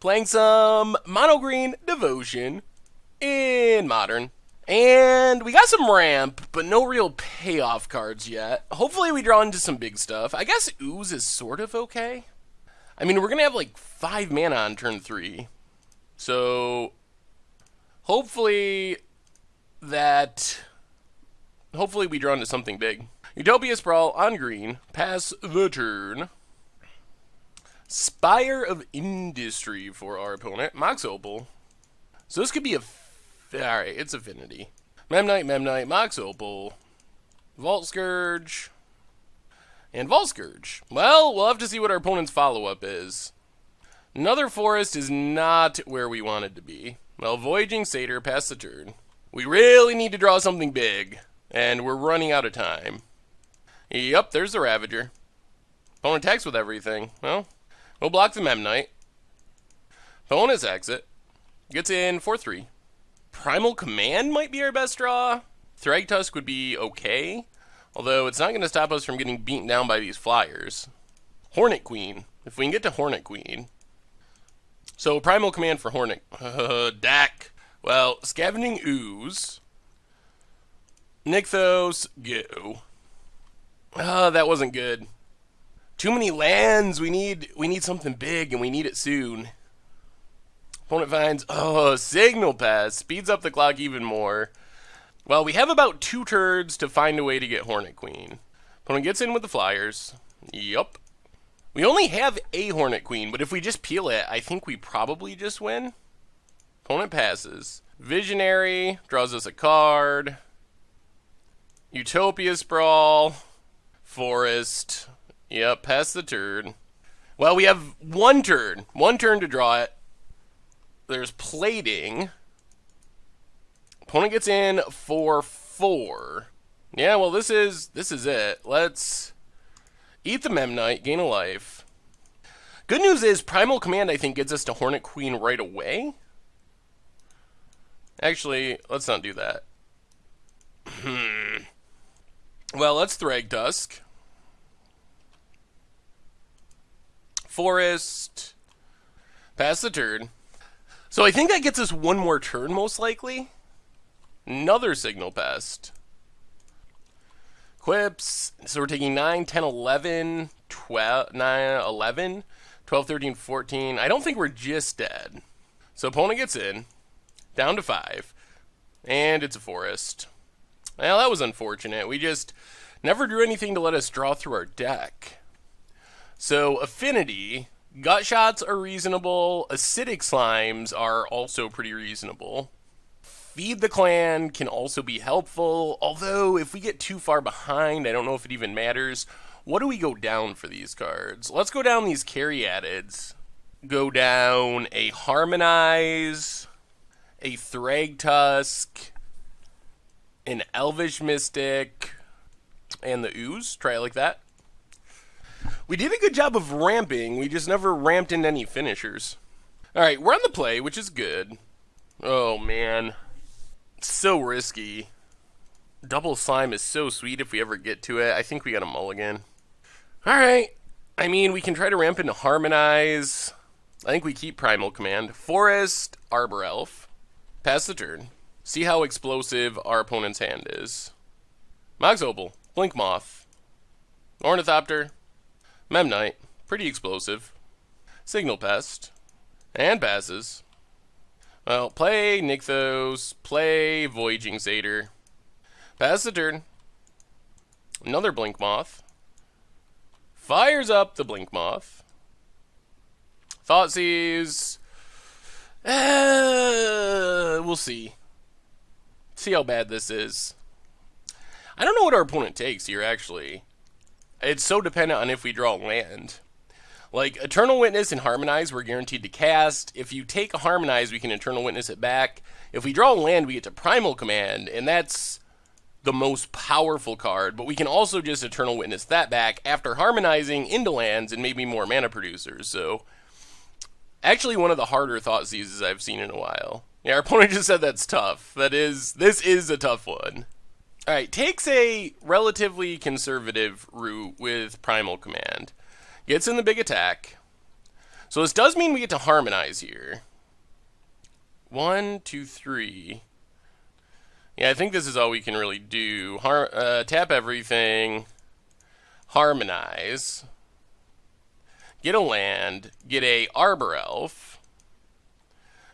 Playing some mono green Devotion in Modern. And we got some ramp, but no real payoff cards yet. Hopefully we draw into some big stuff. I guess Ooze is sort of okay. I mean, we're going to have like 5 mana on turn 3. So, hopefully we draw into something big. Utopia Sprawl on green. Pass the turn. Spire of Industry for our opponent. Mox Opal. So this could be a... Alright, it's Affinity. Memnite, Mox Opal. Vault Scourge. And Vault Scourge. Well, we'll have to see what our opponent's follow-up is. Another Forest is not where we wanted to be. Well, Voyaging Satyr, pass the turn. We really need to draw something big. And we're running out of time. Yup, there's the Ravager. Opponent attacks with everything. Well, we'll block the Memnite. Opponent's exit. Gets in 4-3. Primal Command might be our best draw. Thragtusk would be okay. Although it's not going to stop us from getting beaten down by these flyers. Hornet Queen. If we can get to Hornet Queen. So, Primal Command for Hornet. Dak. Well, Scavenging Ooze. Nykthos, go. That wasn't good. Too many lands. We need something big, and we need it soon. Opponent finds, Signal Pass. Speeds up the clock even more. Well, we have about 2 turns to find a way to get Hornet Queen. Opponent gets in with the flyers. Yup. We only have a Hornet Queen, but if we just peel it, I think we probably just win. Opponent passes. Visionary draws us a card. Utopia Sprawl. Forest. Yep, pass the turn. Well, we have 1 turn. 1 turn to draw it. There's Plating. Opponent gets in for 4. Yeah, well, this is it. Let's eat the Memnite, gain a life. Good news is Primal Command, I think, gets us to Hornet Queen right away. Actually, let's not do that. Well, let's Thragtusk. Forest. Pass the turn. So I think that gets us 1 more turn, most likely. Another Signal Pest. Quips. So we're taking 9, 10, 11, 12, 9, 11, 12, 13, 14. I don't think we're just dead. So opponent gets in. Down to 5. And it's a Forest. Well, that was unfortunate. We just never drew anything to let us draw through our deck. So Affinity. Gut Shots are reasonable. Acidic Slimes are also pretty reasonable. Feed the Clan can also be helpful, although if we get too far behind, I don't know if it even matters. What do we go down for these cards? Let's go down these Caryatids. Go down a Harmonize, a Thragtusk, an Elvish Mystic, and the Ooze. Try it like that. We did a good job of ramping, we just never ramped into any finishers. Alright, we're on the play, which is good. Oh man. So risky. Double Slime is so sweet if we ever get to it. I think we got a mulligan. Alright. I mean, we can try to ramp into Harmonize. I think we keep Primal Command. Forest, Arbor Elf. Pass the turn. See how explosive our opponent's hand is. Mox Opal, Blink Moth. Ornithopter. Memnite, pretty explosive. Signal Pest. And passes. Well, play Nykthos, play Voyaging Satyr. Pass the turn. Another Blink Moth. Fires up the Blink Moth. Thoughtseize. We'll see. See how bad this is. I don't know what our opponent takes here, actually. It's so dependent on if we draw land. Like, Eternal Witness and Harmonize, we're guaranteed to cast. If you take a Harmonize, we can Eternal Witness it back. If we draw land, we get to Primal Command, and that's the most powerful card. But we can also just Eternal Witness that back after harmonizing into lands and maybe more mana producers. So, actually one of the harder Thoughtseizes I've seen in a while. Yeah, our opponent just said that's tough. This is a tough one. Alright, takes a relatively conservative route with Primal Command. Gets in the big attack. So this does mean we get to harmonize here. 1, 2, 3. Yeah, I think this is all we can really do. Tap everything. Harmonize. Get a land. Get a Arbor Elf.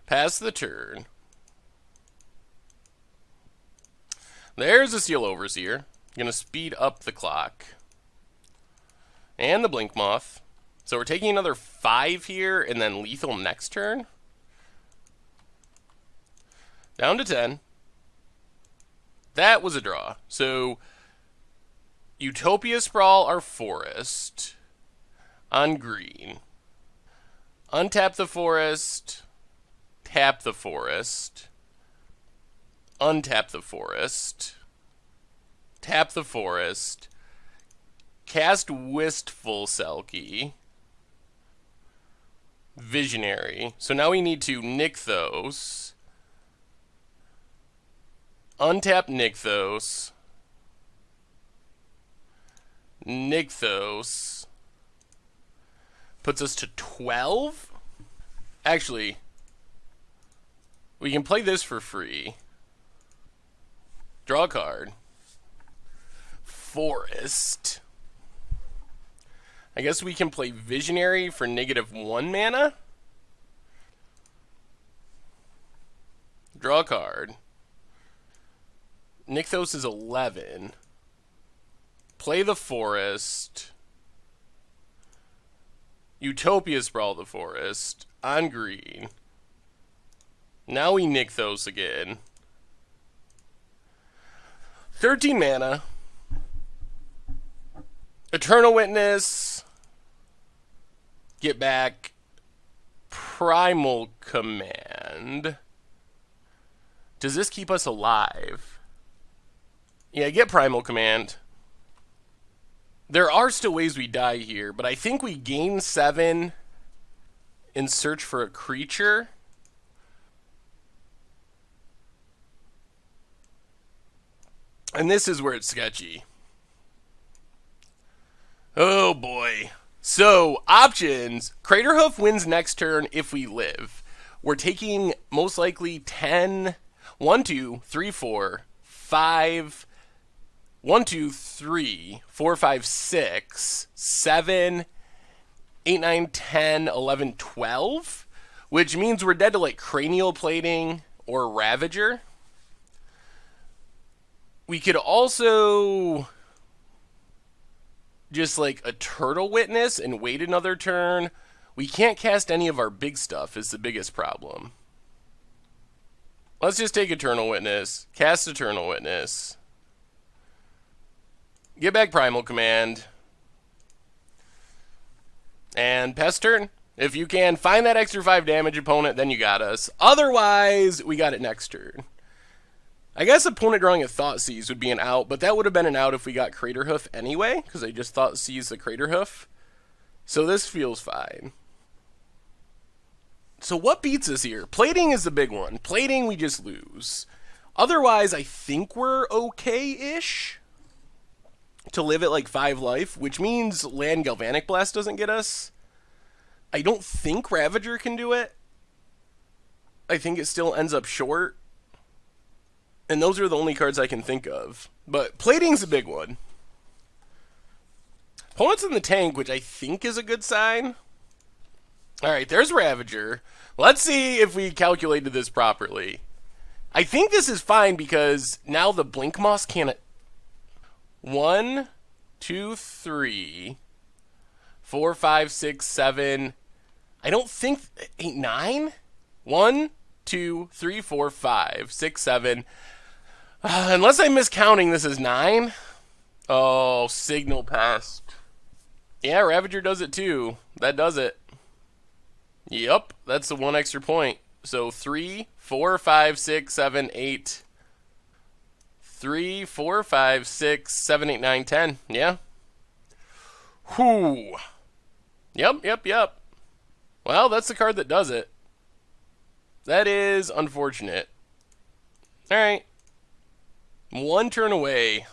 Pass the turn. There's a Steel Overseer. Gonna speed up the clock. And the Blink Moth. So we're taking another 5 here, and then lethal next turn. Down to 10. That was a draw. So, Utopia Sprawl our forest on green. Untap the forest. Tap the forest. Untap the forest. Tap the forest. Cast Wistful Selkie. Visionary. So now we need to Nykthos. Untap Nykthos. Nykthos. Puts us to 12? Actually, we can play this for free. Draw a card. Forest. I guess we can play Visionary for -1 mana. Draw a card. Nykthos is 11. Play the forest. Utopia Sprawl the forest. On green. Now we Nykthos again. 13 mana. Eternal Witness. Get back. Primal Command. Does this keep us alive? Yeah, get Primal Command. There are still ways we die here, but I think we gain 7 in search for a creature. And this is where it's sketchy. Oh boy. So, options. Craterhoof wins next turn if we live. We're taking most likely 10, 1, 2, 3, 4, 5, 1, 2, 3, 4, 5, 6, 7, 8, 9, 10, 11, 12, which means we're dead to like Cranial Plating or Ravager. We could also just like Eternal Witness and wait another turn. We can't cast any of our big stuff is the biggest problem. Let's just take Eternal Witness, cast Eternal Witness, get back Primal Command, and pass turn. If you can find that extra 5 damage opponent, then you got us. Otherwise, we got it next turn. I guess opponent drawing a Thoughtseize would be an out, but that would have been an out if we got Craterhoof anyway, because I just Thoughtseize the Craterhoof. So this feels fine. So what beats us here? Plating is the big one. Plating, we just lose. Otherwise, I think we're okay-ish to live at like 5 life, which means land Galvanic Blast doesn't get us. I don't think Ravager can do it. I think it still ends up short. And those are the only cards I can think of. But Plating's a big one. Opponent's in the tank, which I think is a good sign. Alright, there's Ravager. Let's see if we calculated this properly. I think this is fine because now the Blink Moss can't... 1, 2, 3, 4, 5, 6, 7... I don't think... 8, 9? 1, 2, 3, 4, 5, 6, 7... unless I'm miscounting, this is 9. Oh, Signal passed. Yeah, Ravager does it too. That does it. Yep, that's the 1 extra point. So 3, 4, 5, 6, 7, 8. 3, 4, 5, 6, 7, 8, 9, 10. Yeah. Whew. Yep. Well, that's the card that does it. That is unfortunate. Alright. 1 turn away.